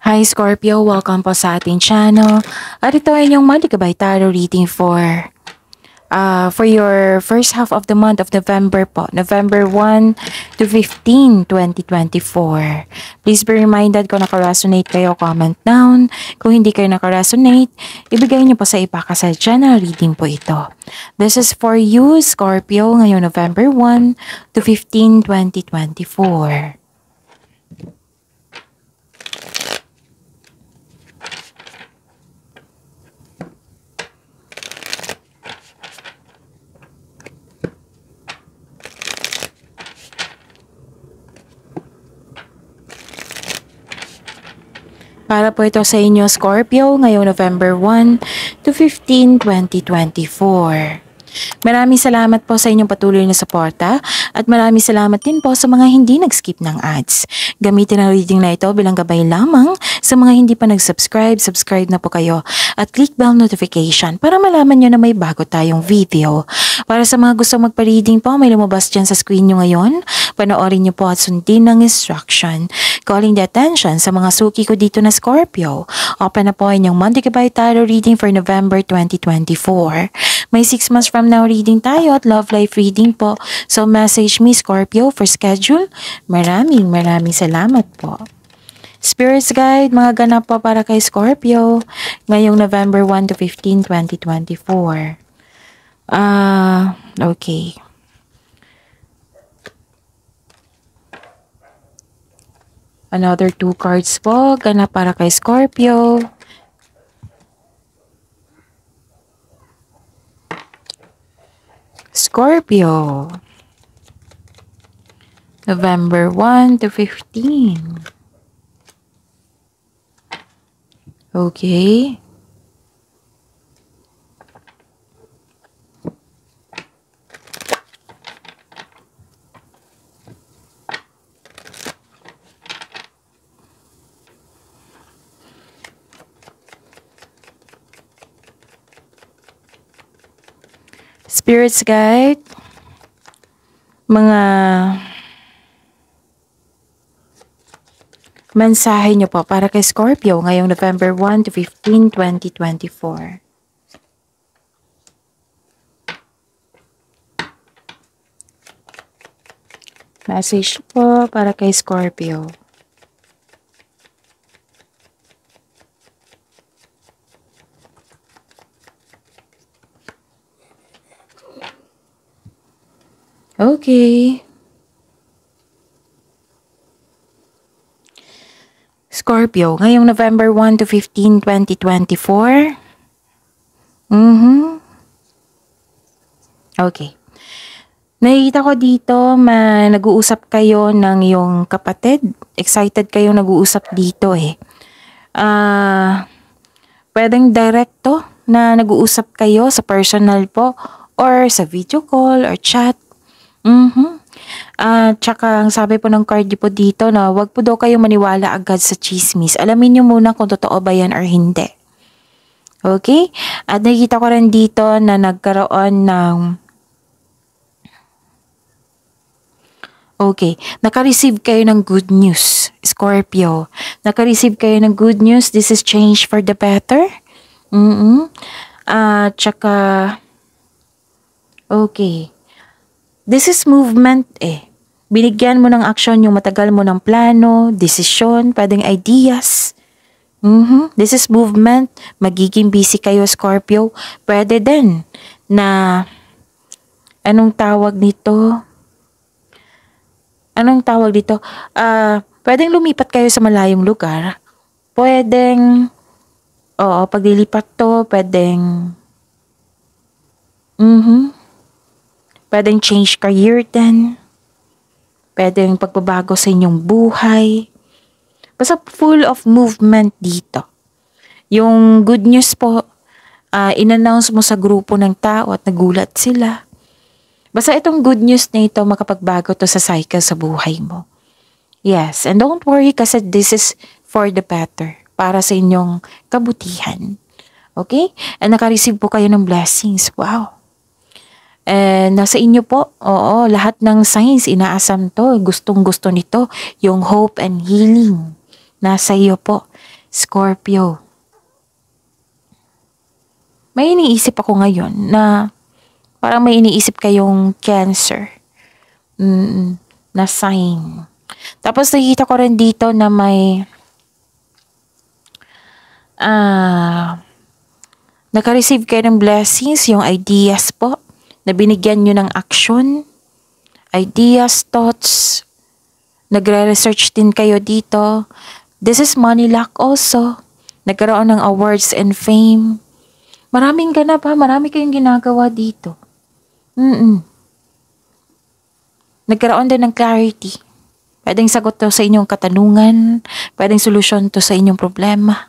Hi Scorpio, welcome po sa ating channel. At ito ay inyong monthly gabay tarot reading for your first half of the month of November po. November 1 to 15, 2024. Please be reminded kung naka-resonate kayo, comment down. Kung hindi kayo naka-resonate, ibigay niyo po sa iba kasi channel reading po ito. This is for you, Scorpio, ngayong November 1 to 15, 2024. Para po ito sa inyo, Scorpio, ngayong November 1 to 15, 2024. Maraming salamat po sa inyong patuloy na suporta at maraming salamat din po sa mga hindi nag-skip ng ads. Gamitin ang reading na ito bilang gabay lamang sa mga hindi pa nag-subscribe, subscribe na po kayo at click bell notification para malaman nyo na may bago tayong video. Para sa mga gusto magpa-reading po, may lumabas dyan sa screen nyo ngayon. Panoorin nyo po at sundin ng instruction. Calling the attention sa mga suki ko dito na Scorpio. Open na po inyong monthly gabay tarot reading for November 2024. May 6 months from now reading tayo at love life reading po. So message me Scorpio for schedule. Maraming salamat po. Spirits Guide, mga ganap po para kay Scorpio ngayong November 1 to 15, 2024. Okay. Another 2 cards po, ganap para kay Scorpio. Scorpio. November 1 to 15. Okay. Spirits Guide, mga mensahe nyo po para kay Scorpio ngayong November 1 to 15, 2024. Message po para kay Scorpio. Okay. Scorpio, ngayong November 1 to 15, 2024. Okay. Nakikita ko dito, nag-uusap kayo ng iyong kapatid. Excited kayo nag-uusap dito eh. Pwedeng direkto na nag-uusap kayo sa personal po or sa video call or chat. Tsaka ang sabi po ng card po dito na wag po daw kayo maniwala agad sa chismis. Alamin nyo muna kung totoo ba yan or hindi. Okay? At nakikita ko rin dito na nagkaroon ng naka-receive kayo ng good news, Scorpio. Naka-receive kayo ng good news. This is change for the better. Tsaka okay. This is movement eh. Binigyan mo ng action yung matagal mo ng plano, desisyon, pwedeng ideas. This is movement. Magiging busy kayo, Scorpio. Pwede din na anong tawag dito? Pwedeng lumipat kayo sa malayong lugar. Pwedeng paglilipat to, pwedeng pwedeng change career din. Pwedeng pagbabago sa inyong buhay. Basta full of movement dito. Yung good news po, in-announce mo sa grupo ng tao at nagulat sila. Basta itong good news na ito, makapagbago to sa cycle sa buhay mo. Yes, and don't worry kasi this is for the better. Para sa inyong kabutihan. Okay? And naka-receive po kayo ng blessings. Wow. And nasa inyo po, lahat ng signs, inaasam to, gustong-gusto nito, yung hope and healing, nasa iyo po. Scorpio. May iniisip ako ngayon na parang may iniisip kayong Cancer. Na sign. Tapos nakikita ko rin dito na may naka-receive kayo ng blessings, yung ideas po, na binigyan nyo ng action, ideas, thoughts, nagre-research din kayo dito. This is money luck also. Nagkaroon ng awards and fame. Maraming ganap ha, marami kayong ginagawa dito. Nagkaroon din ng clarity. Pwedeng sagot to sa inyong katanungan, pwedeng solusyon to sa inyong problema.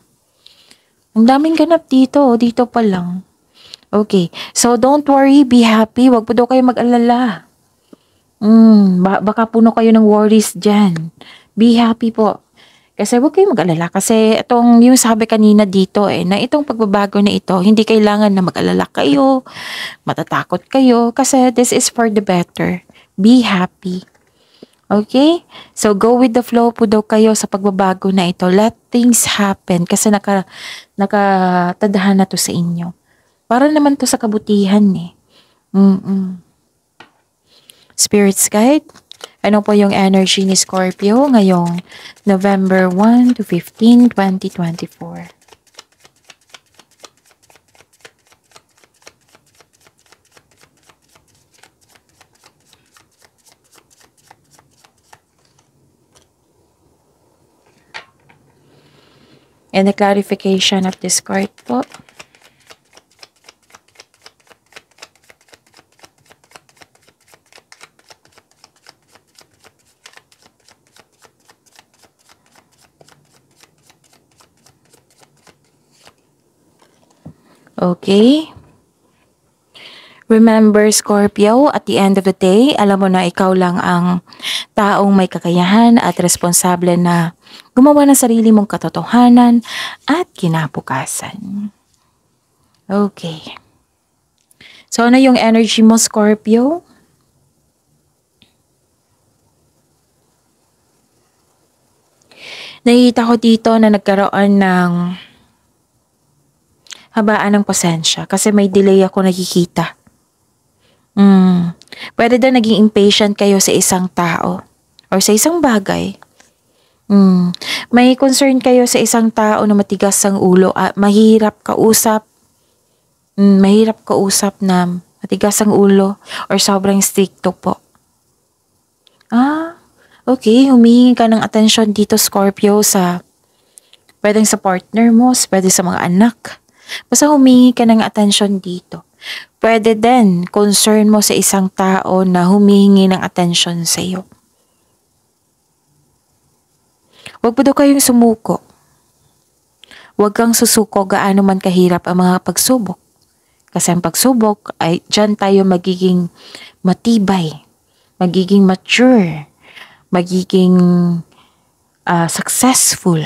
Ang daming ganap dito pa lang. Okay, so don't worry, be happy, wag po daw kayo mag-alala. Baka puno kayo ng worries dyan. Be happy po. Kasi huwag kayong mag-alala. Kasi itong yung sabi kanina dito na itong pagbabago na ito, hindi kailangan na mag-alala kayo, matatakot kayo. Kasi this is for the better. Be happy. Okay? So go with the flow po daw kayo sa pagbabago na ito. Let things happen. Kasi nakatadahan na to sa inyo. Para naman to sa kabutihan eh. Spirits guide. Ano po yung energy ni Scorpio ngayong November 1 to 15, 2024? And the clarification of this card po. Okay. Remember, Scorpio, at the end of the day, alam mo na ikaw lang ang taong may kakayahan at responsable na gumawa ng sarili mong katotohanan at kinabukasan. Okay. So, ano yung energy mo, Scorpio? Nakikita ko dito na nagkaroon ng habaan ng pasensya kasi may delay ako nakikita. Pwede din naging impatient kayo sa isang tao or sa isang bagay. May concern kayo sa isang tao na matigas ang ulo at mahirap kausap. Mahirap kausap na matigas ang ulo or sobrang stricto po. Okay, humingi ka ng atensyon dito, Scorpio, pwedeng sa partner mo, pwede sa mga anak. Basta humingi ka ng atensyon dito. Pwede din concern mo sa isang tao na humingi ng atensyon sa iyo. Huwag po daw kayong sumuko. Huwag kang susuko gaano man kahirap ang mga pagsubok. Kasi ang pagsubok ay dyan tayo magiging matibay, magiging mature, magiging successful.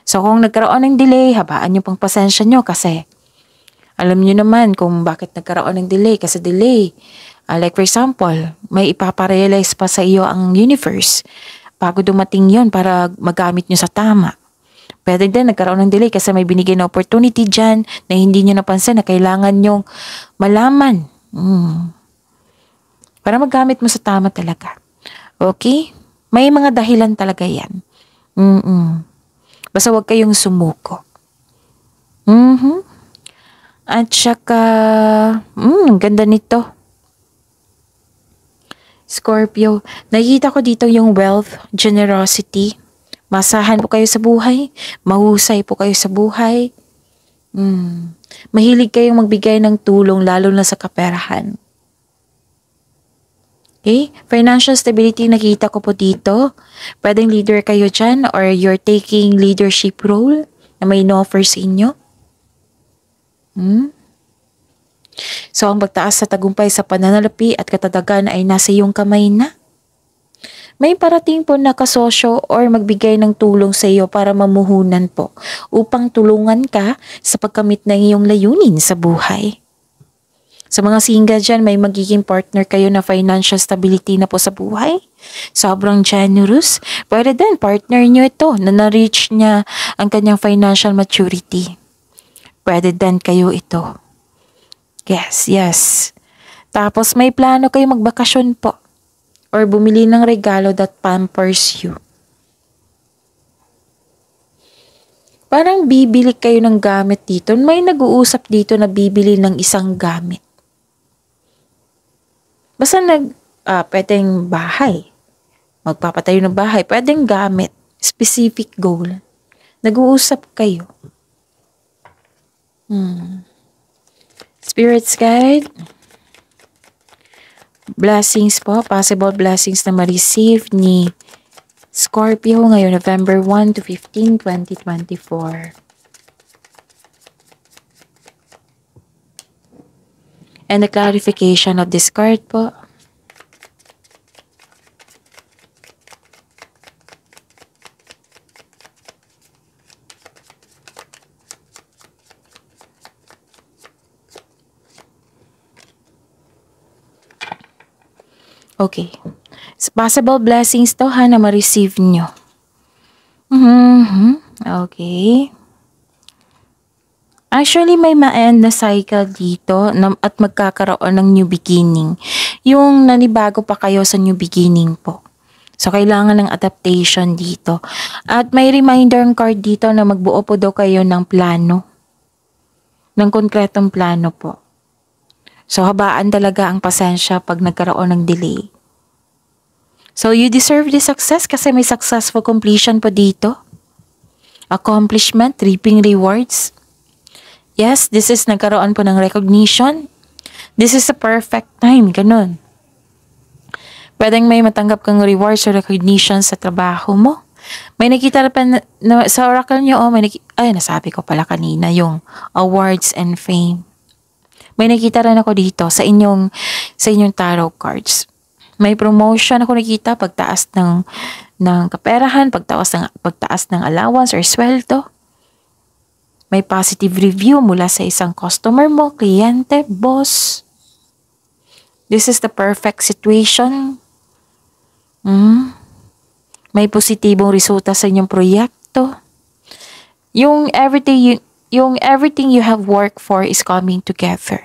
So kung nagkaroon ng delay, habaan nyo pang pasensya nyo kasi alam nyo naman kung bakit nagkaroon ng delay. Kasi delay, like for example, may ipaparealize pa sa iyo ang universe bago dumating yon para magamit nyo sa tama. Pwede din nagkaroon ng delay kasi may binigay na opportunity dyan na hindi nyo napansin na kailangan nyong malaman. Para magamit mo sa tama talaga. Okay? May mga dahilan talaga yan. Basta huwag kayong sumuko. At saka, ang ganda nito. Scorpio, nakikita ko dito yung wealth, generosity. Masahan po kayo sa buhay. Mahusay po kayo sa buhay. Mahilig kayong magbigay ng tulong lalo na sa kaperahan. Okay? Financial stability nakita ko po dito. Pwedeng leader kayo dyan or you're taking leadership role na may in-offer sa inyo. So, ang pagtaas sa tagumpay sa pananalapi at katatagan ay nasa iyong kamay na. May parating po na kasosyo or magbigay ng tulong sa iyo para mamuhunan po upang tulungan ka sa pagkamit ng iyong layunin sa buhay. Sa mga single dyan, may magiging partner kayo na financial stability na po sa buhay. Sobrang generous. Pwede din, partner nyo ito na na-reach niya ang kanyang financial maturity. Pwede din kayo ito. Yes, yes. Tapos may plano kayo magbakasyon po. Or bumili ng regalo that pampers you. Parang bibili kayo ng gamit dito. May nag-uusap dito na bibili ng isang gamit. Basta pwedeng bahay. Magpapatayo ng bahay. Pwedeng gamit. Specific goal. Nag-uusap kayo. Spirits guide. Blessings po. Possible blessings na ma-receive ni Scorpio ngayon November 1 to 15, 2024. And the clarification of this card po. Okay. Possible blessings to ha na ma-receive nyo. Okay. Actually, may ma-end na cycle dito at magkakaroon ng new beginning. Yung nanibago pa kayo sa new beginning po. So, kailangan ng adaptation dito. At may reminder card dito na magbuo po daw kayo ng plano. Ng konkretong plano po. So, habaan talaga ang pasensya pag nagkaroon ng delay. So, you deserve this success kasi may successful completion po dito. Accomplishment, reaping rewards. Yes, this is nagkaroon po ng recognition. This is a perfect time, ganun. Pwedeng may matanggap kang rewards or recognition sa trabaho mo. May nakita pa na sa oracle nyo, nasabi ko pala kanina, yung awards and fame. May nakita rin ako dito sa inyong tarot cards. May promotion ako nakita, pagtaas ng kaperahan, pagtaas ng allowance or sweldo. May positive review mula sa isang customer mo, kliyente, boss. This is the perfect situation. May positibong resulta sa inyong proyekto. Yung everything you have worked for is coming together.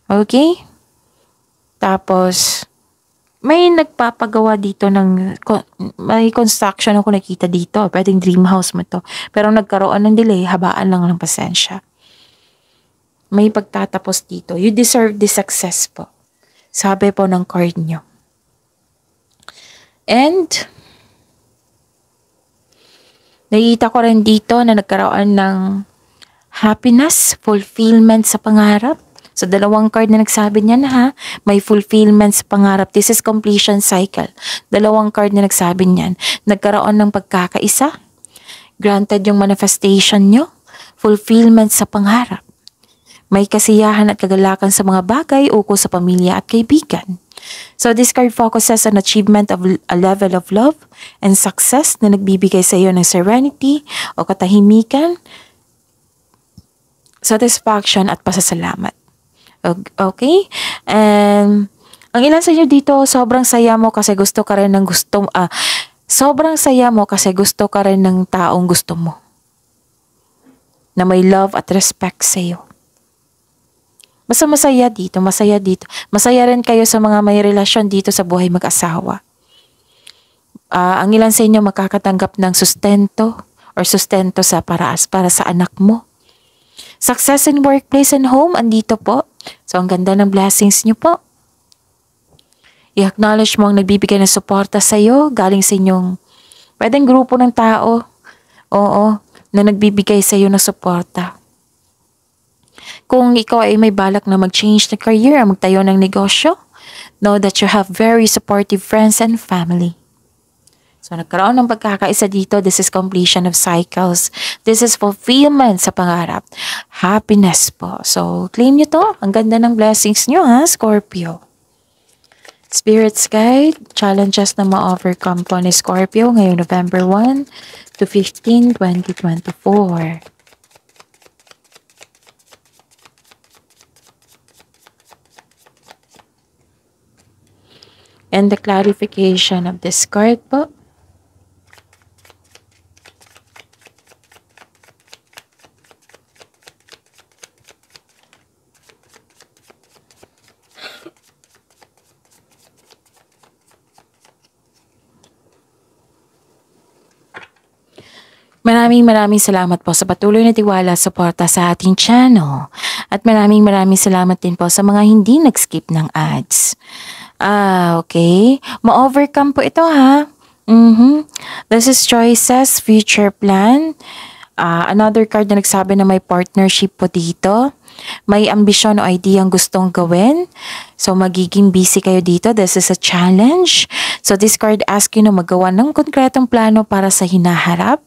Okay? Tapos, may nagpapagawa dito may construction ako nakita dito. Pwedeng dream house mo to. Pero nagkaroon ng delay, habaan lang ng pasensya. May pagtatapos dito. You deserve this success po. Sabi po ng card nyo. And, nakita ko rin dito na nagkaroon ng happiness, fulfillment sa pangarap. So, dalawang card na nagsabi niyan ha, may fulfillment sa pangarap. This is completion cycle. Dalawang card na nagsabi niyan. Nagkaroon ng pagkakaisa. Granted yung manifestation nyo. Fulfillment sa pangarap. May kasiyahan at kagalakan sa mga bagay ukol sa pamilya at kaibigan. So, this card focuses on achievement of a level of love and success na nagbibigay sa iyo ng serenity o katahimikan, satisfaction at pasasalamat. Okay? And ang ilan sa inyo dito, sobrang saya mo kasi gusto ka rin ng sobrang saya mo kasi gusto ka rin ng taong gusto mo. Na may love at respect sa iyo. Basta masaya dito, masaya dito. Masaya rin kayo sa mga may relasyon dito sa buhay mag-asawa. Ang ilan sa inyo makakatanggap ng sustento para sa anak mo. Success in workplace and home, andito po. So, ang ganda ng blessings nyo po. I-acknowledge mo ang nagbibigay ng suporta sa iyo, galing sa inyong, pwedeng grupo ng tao, na nagbibigay sa iyo ng suporta. Kung ikaw ay may balak na mag-change na career, magtayo ng negosyo, know that you have very supportive friends and family. So, nagkaroon ng pagkakaisa dito. This is completion of cycles. This is fulfillment sa pangarap. Happiness po. So, claim nyo to. Ang ganda ng blessings nyo ha, Scorpio. Spirits Guide, challenges na ma-overcome po ni Scorpio ngayong November 1 to 15, 2024. and the clarification of this card po. Maraming salamat po sa patuloy na tiwala at suporta sa ating channel. At maraming salamat din po sa mga hindi nag-skip ng ads. Okay. Ma-overcome po ito ha. This is choices, future plan. Another card na nagsabi na may partnership po dito. May ambisyon o idea ang gustong gawin. So, magiging busy kayo dito. This is a challenge. So, this card asks you na magawa ng konkretong plano para sa hinaharap.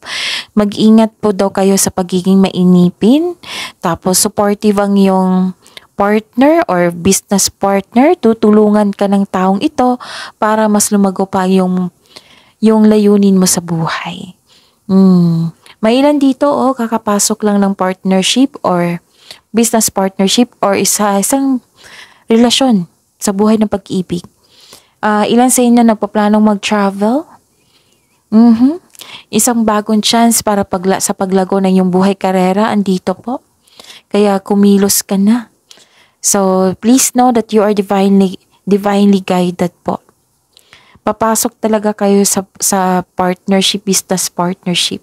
Mag-ingat po daw kayo sa pagiging mainipin. Tapos, supportive ang yung partner or business partner. Tutulungan ka ng taong ito para mas lumago pa yung layunin mo sa buhay. May ilan dito, kakapasok lang ng partnership or business partnership or isang relasyon sa buhay ng pag-ibig. Ilan sa inyo nagpaplanong mag-travel? Isang bagong chance para sa paglago ng iyong buhay karera, andito po. Kaya kumilos ka na. So, please know that you are divinely guided po. Papasok talaga kayo sa partnership, business partnership.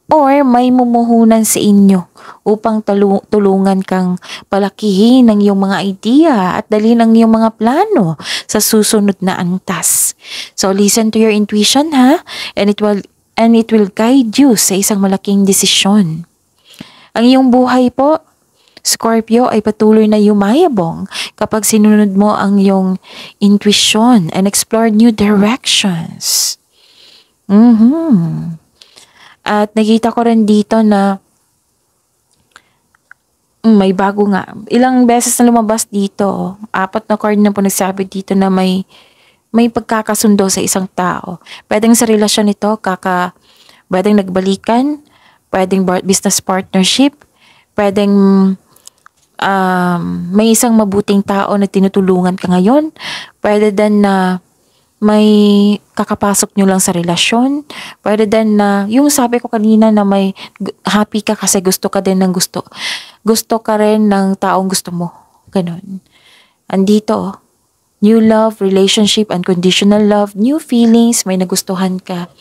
Or may mumuhunan sa inyo upang tulungan kang palakihin ng iyong mga idea at dalhin ang iyong mga plano sa susunod na antas. So listen to your intuition ha, and it will guide you sa isang malaking desisyon. Ang iyong buhay po, Scorpio, ay patuloy na yumayabong kapag sinunod mo ang iyong intuition and explore new directions. At nakita ko rin dito na may bago nga. Ilang beses na lumabas dito. 4 na card na po nagsabi dito na may pagkakasundo sa isang tao. Pwedeng sa relasyon ito, pwedeng nagbalikan, pwedeng business partnership, pwedeng may isang mabuting tao na tinutulungan ka ngayon, pwede din na may kakapasok nyo lang sa relasyon. Pwede din na, yung sabi ko kanina na may happy ka kasi gusto ka din ng gusto. Gusto ka rin ng taong gusto mo. Ganon. Andito, new love, relationship, unconditional love, new feelings, may nagustuhan ka.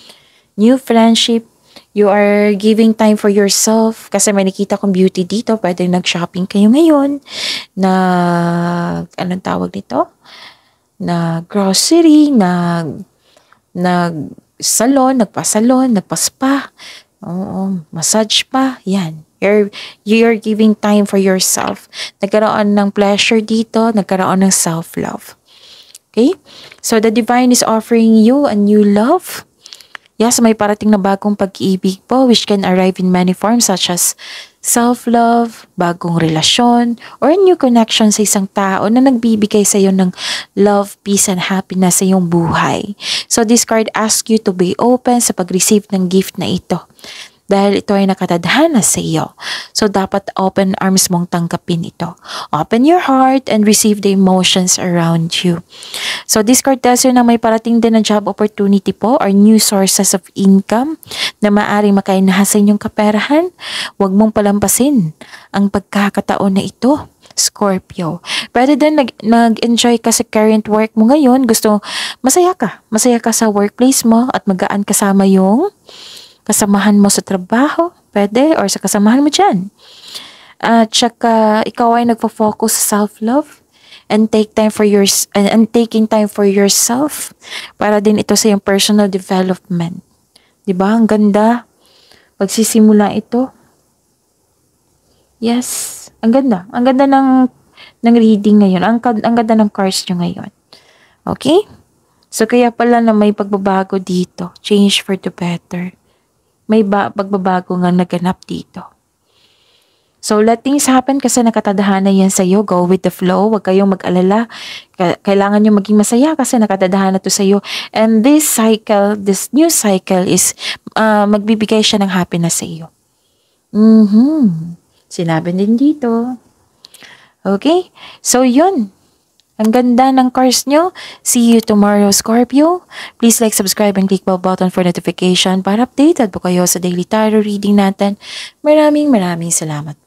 New friendship, you are giving time for yourself. Kasi may nakita kong beauty dito. Pwede nag-shopping kayo ngayon. Anong tawag nito? Grocery, salon, nagpa-salon, nagpa-spa, massage pa, yan. You're giving time for yourself. Nagkaroon ng pleasure dito, nagkaroon ng self-love. Okay? So, the divine is offering you a new love. Yes, may parating na bagong pag-ibig po which can arrive in many forms such as self-love, bagong relasyon, or new connection sa isang tao na nagbibigay sa iyo ng love, peace, and happiness sa iyong buhay. So this card asks you to be open sa pag-receive ng gift na ito. Dahil ito ay nakatadhana sa iyo. So dapat open arms mong tanggapin ito. Open your heart and receive the emotions around you. So this card tells you na may parating din na job opportunity po or new sources of income na maaaring makainahan sa inyong kaperahan. Huwag mong palampasin ang pagkakataon na ito, Scorpio. Pwede din nag-enjoy ka sa current work mo ngayon. Masaya ka sa workplace mo at magaan kasama yung kasamahan mo sa trabaho, pwede, or sa kasamahan mo dyan. At saka, ikaw ay nagpo-focus sa self-love and taking time for yourself para din ito sa iyong personal development. Diba? Ang ganda. Pagsisimula ito. Yes. Ang ganda. Ang ganda ng reading ngayon. Ang ganda ng cards nyo ngayon. Okay? So, kaya pala na may pagbabago dito. Change for the better. May pagbabago nga naganap dito. So, let things happen kasi nakatadhana yan sa'yo. Go with the flow. Huwag kayong mag-alala. Kailangan nyo maging masaya kasi nakatadhana to sa'yo. And this new cycle is magbibigay siya ng happiness sa iyo. Sinabi din dito. Okay? So, yun. Ang ganda ng cars nyo. See you tomorrow, Scorpio. Please like, subscribe, and click bell button for notification para updated po kayo sa daily tarot reading natin. Maraming salamat po.